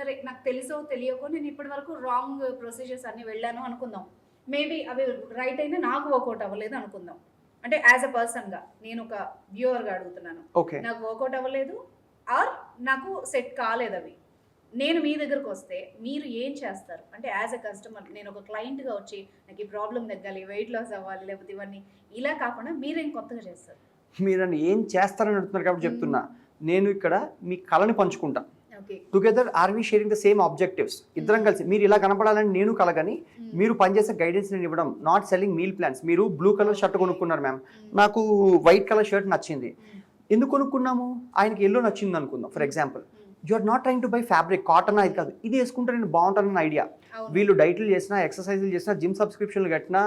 సరే నాకు తెలుసో తెలియకో నేను ఇప్పటి వరకు రాంగ్ ప్రొసీజర్స్ అన్ని వెళ్ళాను అనుకుందాం. మేబీ అవి రైట్ అయినా నాకు వర్కౌట్ అవ్వలేదు అనుకుందాం. అంటే యాజ్ అ పర్సన్‌గా నేను ఒక వ్యూవర్‌గా అడుగుతున్నాను. ఓకే. నాకు వర్కౌట్ అవ్వలేదు ఆర్ నాకు సెట్ కాలేదవి. నేను మీ దగ్గరకొస్తే మీరు ఏం చేస్తారు? అంటే యాజ్ ఎ కస్టమర్ నేను ఒక క్లయింట్‌గా వచ్చి నాకు ఈ ప్రాబ్లమ్ తగ్గాలి, వెయిట్ లాస్ అవ్వాలి లేకపోతే ఇవన్నీ ఇలా కాకుండా మీరేం కొత్తగా చేస్తారు? మీరు నన్ను ఏం చేస్తారని అడుగుతున్నారు కాబట్టి చెప్తున్నా. నేను ఇక్కడ మీ కళని పంచుకుంటా. Okay. Together are we sharing the same objectives. ఇద్దరం కలిసి మీరు ఇలా కనపడాలని నేను కలగని, మీరు పనిచేసే గైడెన్స్ నేను ఇవ్వడం. Not selling meal plans. మీరు బ్లూ కలర్ షర్ట్ కొనుక్కున్నారు మ్యామ్, నాకు వైట్ కలర్ షర్ట్ నచ్చింది. ఎందుకు కొనుక్కున్నాము? ఆయనకి ఎల్లో నచ్చింది అనుకుందాం for example. You are not trying to buy fabric, cotton ఇది కాదు, ఇది వేసుకుంటే నేను బాగుంటానన్న ఐడియా. వీళ్ళు డైట్లు చేసినా, ఎక్సర్సైజులు చేసినా, జిమ్ సబ్స్క్రిప్షన్లు కట్టినా,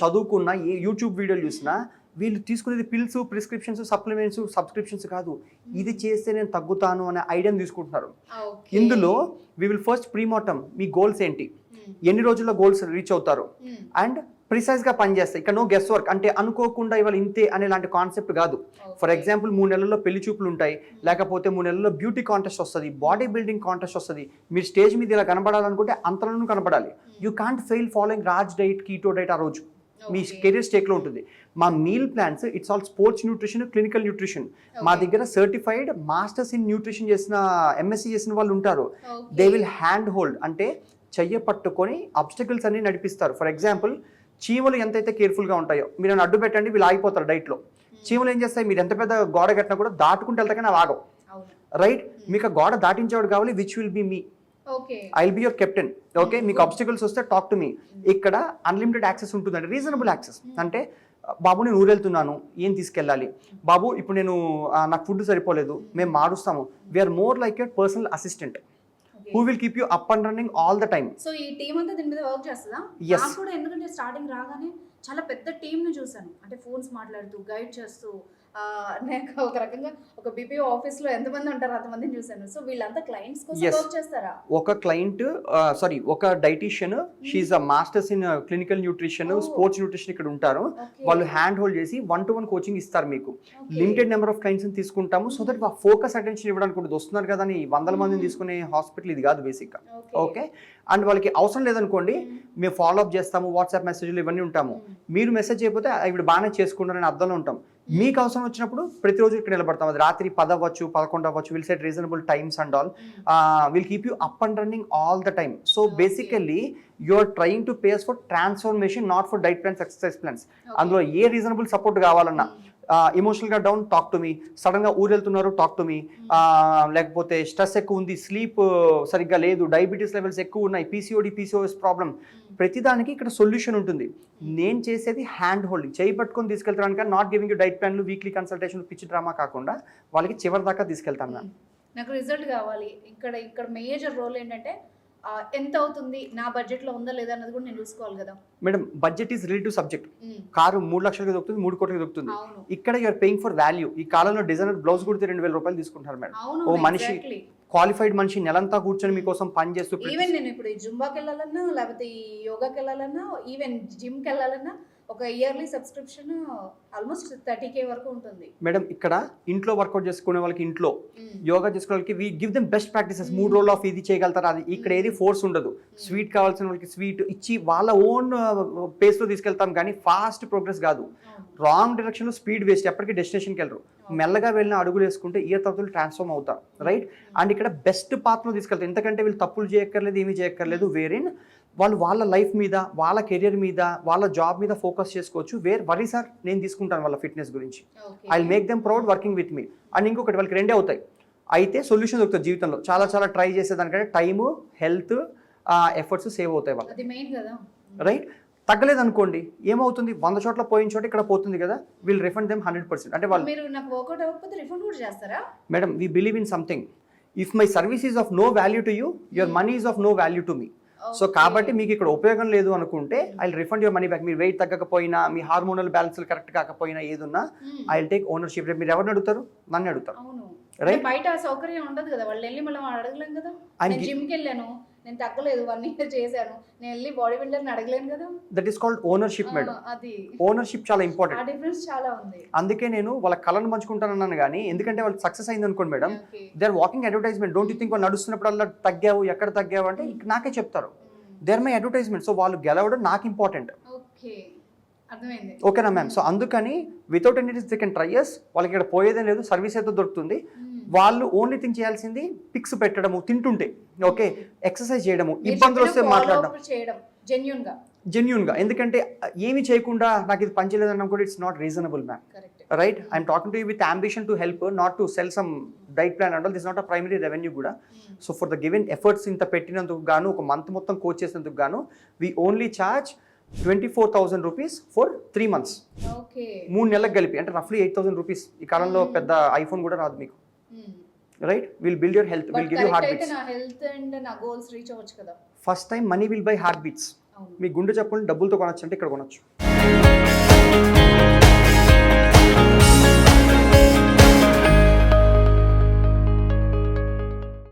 చదువుకున్నా, ఏ యూట్యూబ్ వీడియోలు చూసినా, వీళ్ళు తీసుకునేది పిల్స్, ప్రిస్క్రిప్షన్స్, సప్లిమెంట్స్, సబ్స్క్రిప్షన్స్ కాదు. ఇది చేస్తే నేను తగ్గుతాను అనే ఐడియాని తీసుకుంటున్నారు. ఇందులో వి విల్ ఫస్ట్ ప్రీమార్టం, మీ గోల్స్ ఏంటి, ఎన్ని రోజుల్లో గోల్స్ రీచ్ అవుతారు, అండ్ ప్రిసైజ్గా పనిచేస్తాయి. ఇక్కడ నో గెస్ వర్క్, అంటే అనుకోకుండా ఇవాళ ఇంతే అనేలాంటి కాన్సెప్ట్ కాదు. ఫర్ ఎగ్జాంపుల్ 3 నెలల్లో పెళ్లి చూపులు ఉంటాయి, లేకపోతే 3 నెలల్లో బ్యూటీ కాంటెస్ట్ వస్తుంది, బాడీ బిల్డింగ్ కాంటెస్ట్ వస్తుంది. మీరు స్టేజ్ మీద ఇలా కనపడాలనుకుంటే అంతలోనూ కనపడాలి. యూ కాంట్ ఫెయిల్ ఫాలోయింగ్ రాజ్ డైట్, కీటో డైట్ ఆ రోజు. మీ కెరీర్ స్టేక్లో ఉంటుంది. మా meal plans it's all sports nutrition, clinical nutrition. మా దగ్గర సర్టిఫైడ్ మాస్టర్స్ ఇన్ న్యూట్రిషన్ చేసిన, ఎంఎస్సీ చేసిన వాళ్ళు ఉంటారు. దే విల్ హ్యాండ్ హోల్డ్, అంటే చెయ్య పట్టుకొని అబ్స్టకల్స్ అన్ని నడిపిస్తారు. ఫర్ ఎగ్జాంపుల్ చీమలు ఎంతైతే కేర్ఫుల్గా ఉంటాయో, మీరు అడ్డు పెట్టండి వీళ్ళు ఆగిపోతారు డైట్లో. చీమలు ఏం చేస్తాయి, మీరు ఎంత పెద్ద గోడ కట్టినా కూడా దాటుకుంటూ వెళ్తా కానీ అవి ఆగవు. రైట్? మీకు ఆ గోడ దాటించేవాడు కావాలి, which will be me. I will be your captain. Okay, మీకు ఆబ్స్టికల్స్ వస్తే టాక్ టు మీ. ఇక్కడ అన్లిమిటెడ్ యాక్సెస్ ఉంటుందండి, రీజనబుల్ యాక్సెస్. అంటే బాబు నేను ఊరెళ్తున్నాను, ఏం తీసుకెళ్ళాలి, బాబు ఇప్పుడు నేను నాకు ఫుడ్ సరిపోలేదు, మేము మారుస్తాము. We're more like a personal assistant who will keep you up and running all the time. So ఈ టీమ్ అంతా దీని మీద వర్క్ చేస్తుందా? నాకు కూడా ఎందుకంటే స్టార్టింగ్ రాగానే చాలా పెద్ద టీమ్ ని చూసాను. అంటే ఫోన్స్ మాట్లాడుతూ, గైడ్ చేస్తూ, నేను ఒక రకంగా ఒక బీపీఓ ఆఫీస్ లో ఎంతమంది ఉంటారు అంతమందిని చూసాను. సో వీళ్ళంతా క్లయింట్స్ కోసం వర్క్ చేస్తారా? ఒక క్లయింట్, ఒక dietician, she's a masters in clinical nutrition, sports nutrition ఇక్కడ ఉంటారు. వాళ్ళు హ్యాండ్ హోల్డ్ చేసి 1-to-1 కోచింగ్ ఇస్తారు మీకు. లిమిటెడ్ నెంబర్ ఆఫ్ క్లయింట్స్ తీసుకుంటాము, సో దట్ ఫోకస్ అటెన్షన్ ఇవ్వడానికి ఉంటుంది. వస్తున్నారు కదా అని 100 మందిని తీసుకునే హాస్పిటల్ ఇది కాదు బేసిక్ గా. ఓకే, అండ్ వాళ్ళకి అవసరం లేదనుకోండి, మేము ఫాలో అప్ చేస్తాము, వాట్సాప్ మెసేజ్లు ఇవన్నీ ఉంటాము. మీరు మెసేజ్ చేయకపోతే ఇప్పుడు బాగానే చేసుకుంటారని అర్థంలో ఉంటాం. మీకు అవసరం వచ్చినప్పుడు ప్రతిరోజు ఇక్కడ నిలబడతాం. అది రాత్రి 10 అవ్వచ్చు, 11 అవ్వచ్చు. Will set reasonable times and all. Will keep you up and running all the time. So basically you are trying to pace for transformation, not for diet plans, exercise plans. అందులో ఏ రీజనబుల్ సపోర్ట్ కావాలన్నా, ఎమోషనల్గా down, talk to me. సడన్గా ఊరు వెళ్తున్నారు, talk to me. లేకపోతే stress ఎక్కువ ఉంది, స్లీప్ సరిగ్గా లేదు, డయాబెటీస్ లెవెల్స్ ఎక్కువ ఉన్నాయి, పీసీఓఎస్ ప్రాబ్లం, ప్రతిదానికి ఇక్కడ సొల్యూషన్ ఉంటుంది. నేను చేసేది హ్యాండ్ హోల్డింగ్, చేయి పట్టుకొని తీసుకెళ్తాను. నాట్ గివింగ్ యూ డైట్ ప్లాన్లు, వీక్లీ కన్సల్టేషన్, పిచ్చి డ్రామా కాకుండా వాళ్ళకి చివరి దాకా తీసుకెళ్తాను. నాకు రిజల్ట్ కావాలి. ఇక్కడ మేజర్ రోల్ ఏంటంటే ఎంత అవుతుంది, నా బడ్జెట్ లో ఉందా లేదా అన్నది కూడా నేను చూసుకోవాలి కదా madam. Budget is relative subject. Car 3 లక్షలకి దొరుకుతుంది, 3 కోట్లకి దొరుకుతుంది. ఇక్కడ యూఆర్ పేయింగ్ ఫర్ వాల్యూ. ఈ కాలంలో డిజైనర్ బ్లౌజ్ కుడితే 2000 రూపాయలు తీసుకుంటారు మేడం. ఓ మనిషి, క్వాలిఫైడ్ మనిషి నెలంతా కూర్చొని మీకోసం పని చేస్తూ. ఈవెన్ నేను ఇప్పుడు జుంబాకి వెళ్ళాలన్నా, లేకపోతే యోగాకి వెళ్ళాలన్నా, ఈవెన్ జిమ్కి వెళ్ళాలన్నా ఒక ఇయర్లీ సబ్స్క్రిప్షన్ ఆల్మోస్ట్ 30K వరకు ఉంటుంది మేడం. ఇక్కడ ఇంట్లో వర్కౌట్ చేసుకునే వాళ్ళకి, ఇంట్లో యోగా చేసుకునే వాళ్ళకి we give them best practices. 3 రోజులు ఆఫ్ ఇది చేయగలుగుతారు. అది ఇక్కడ ఏది ఫోర్స్ ఉండదు. స్వీట్ కావాల్సిన వాళ్ళకి స్వీట్ ఇచ్చి వాళ్ళ ఓన్ పేస్లో తీసుకెళ్తాం, కానీ ఫాస్ట్ ప్రోగ్రెస్ కాదు. రాంగ్ డైరెక్షన్లో స్పీడ్ వేస్ట్, ఎప్పటికీ డెస్టినేషన్కి వెళ్ళరు. మెల్లగా వెళ్ళిన అడుగులు వేసుకుంటే ఇయర్ తప్పులు ట్రాన్స్ఫార్మ్ అవుతారు. రైట్? అండ్ ఇక్కడ బెస్ట్ పాత్రలో తీసుకెళ్తారు. ఎందుకంటే వీళ్ళు తప్పులు చేయక్కర్లేదు, ఏమీ చేయక్కర్లేదు. వేరేన్ వాళ్ళు వాళ్ళ లైఫ్ మీద, వాళ్ళ కెరియర్ మీద, వాళ్ళ జాబ్ మీద ఫోకస్ చేసుకోవచ్చు. వరీ సార్ నేను తీసుకుంటాను వాళ్ళ ఫిట్నెస్ గురించి. I will make them proud working with me. And ఇంకొకటి, వాళ్ళకి 2 అవుతాయి. అయితే సొల్యూషన్ దొరుకుతుంది జీవితంలో. చాలా చాలా ట్రై చేసేదానికంటే టైము, హెల్త్, ఎఫర్ట్స్ సేవ్ అవుతాయి వాళ్ళకి. రైట్? తగ్గలేదు అనుకోండి, ఏమవుతుంది, 100 చోట్ల పోయిన చోట ఇక్కడ పోతుంది కదా. Will refund them 100%. అంటే వాళ్ళు madam, we believe in something. If my service is of no value to you, your money is of no value to me. So కాబట్టి మీకు ఇక్కడ ఉపయోగం లేదు అనుకుంటే I will refund your money back. మీరు weight తగ్గకపోయినా, మీ హార్మోనల్ బ్యాలెన్స్ కరెక్ట్ కాకపోయినా, ఏదున్నా ఐ విల్ టేక్ ఓనర్షిప్. మీరు ఎవరిని అడుగుతారు? నన్ను అడుగుతారు. రైట్? బయట సౌకర్యం ఉండదు కదా, వాళ్ళు వెళ్ళి మళ్ళీ అడగలేం కదా. జిమ్కి వెళ్ళాను, నేను తగ్గలేదు 1 ఇయర్ చేశాను, నేను వెళ్ళి బాడీ బిల్డర్ని అడగలేను కదా. That is called ownership madam. అది ఓనర్షిప్ చాలా ఆ ఇంపార్టెంట్. డిఫరెన్స్ చాలా ఉంది. అందుకే నేను వాళ్ళ కళను పంచుకుంటానన్నాను కానీ, ఎందుకంటే వాళ్ళు సక్సెస్ అయింది అనుకోండి madam, okay. They are walking advertisement. Don't you think వాళ్ళు నడుస్తున్నప్పుడల్లా తగ్గావు, ఎక్కడ తగ్గావు అంటే నాకే చెప్తారు. They are my advertisement. So వాళ్ళు గెలవడం నాకు ఇంపార్టెంట్. ఓకే, అర్థమైంది. ఓకేనా మ్యామ్? సో అందుకని without any they can triers, వాళ్ళకి ఇక్కడ పోయేదేం లేదు, సర్వీస్ అయితే దొరుకుతుంది. వాళ్ళు ఓన్లీ థింగ్ చేయాల్సింది పిక్స్ పెట్టడము, తింటుంటే ఓకే, ఎక్సర్సైజ్ చేయడము, ఇబ్బందులు వస్తే మాట్లాడడం చేయడం జెన్యూన్ గా. జెన్యున్గా. ఎందుకంటే ఏమి చేయకుండా నాకు ఇది పనిచేయలేదన్నా కూడా it's not reasonable ma'am. Correct. Right? I'm talking to you with ambition to help, not to sell some diet plan and all. This not a primary revenue కూడా. So for the given efforts ఇంత పెట్టినందుకు గాను, ఒక month మొత్తం coach చేసినందుకు గాను, we only charge 24,000 rupees for 3 months. Okay. 3 నెలలకు కలిపి, అంటే రఫ్లీ 8,000 రూపీస్. ఈ కాలంలో పెద్ద ఐఫోన్ కూడా రాదు మీకు. Right? Will build your health, will give you heart అయితే బీట్స్. నా హెల్త్ అండ్ నా గోల్స్ రీచ్ అవ్వచ్చు కదా. First time money will buy heart beats. అవును. మీ గుండె చప్పుల్ని డబ్బులతో కొనొచ్చు అంటే ఇక్కడ కొనొచ్చు.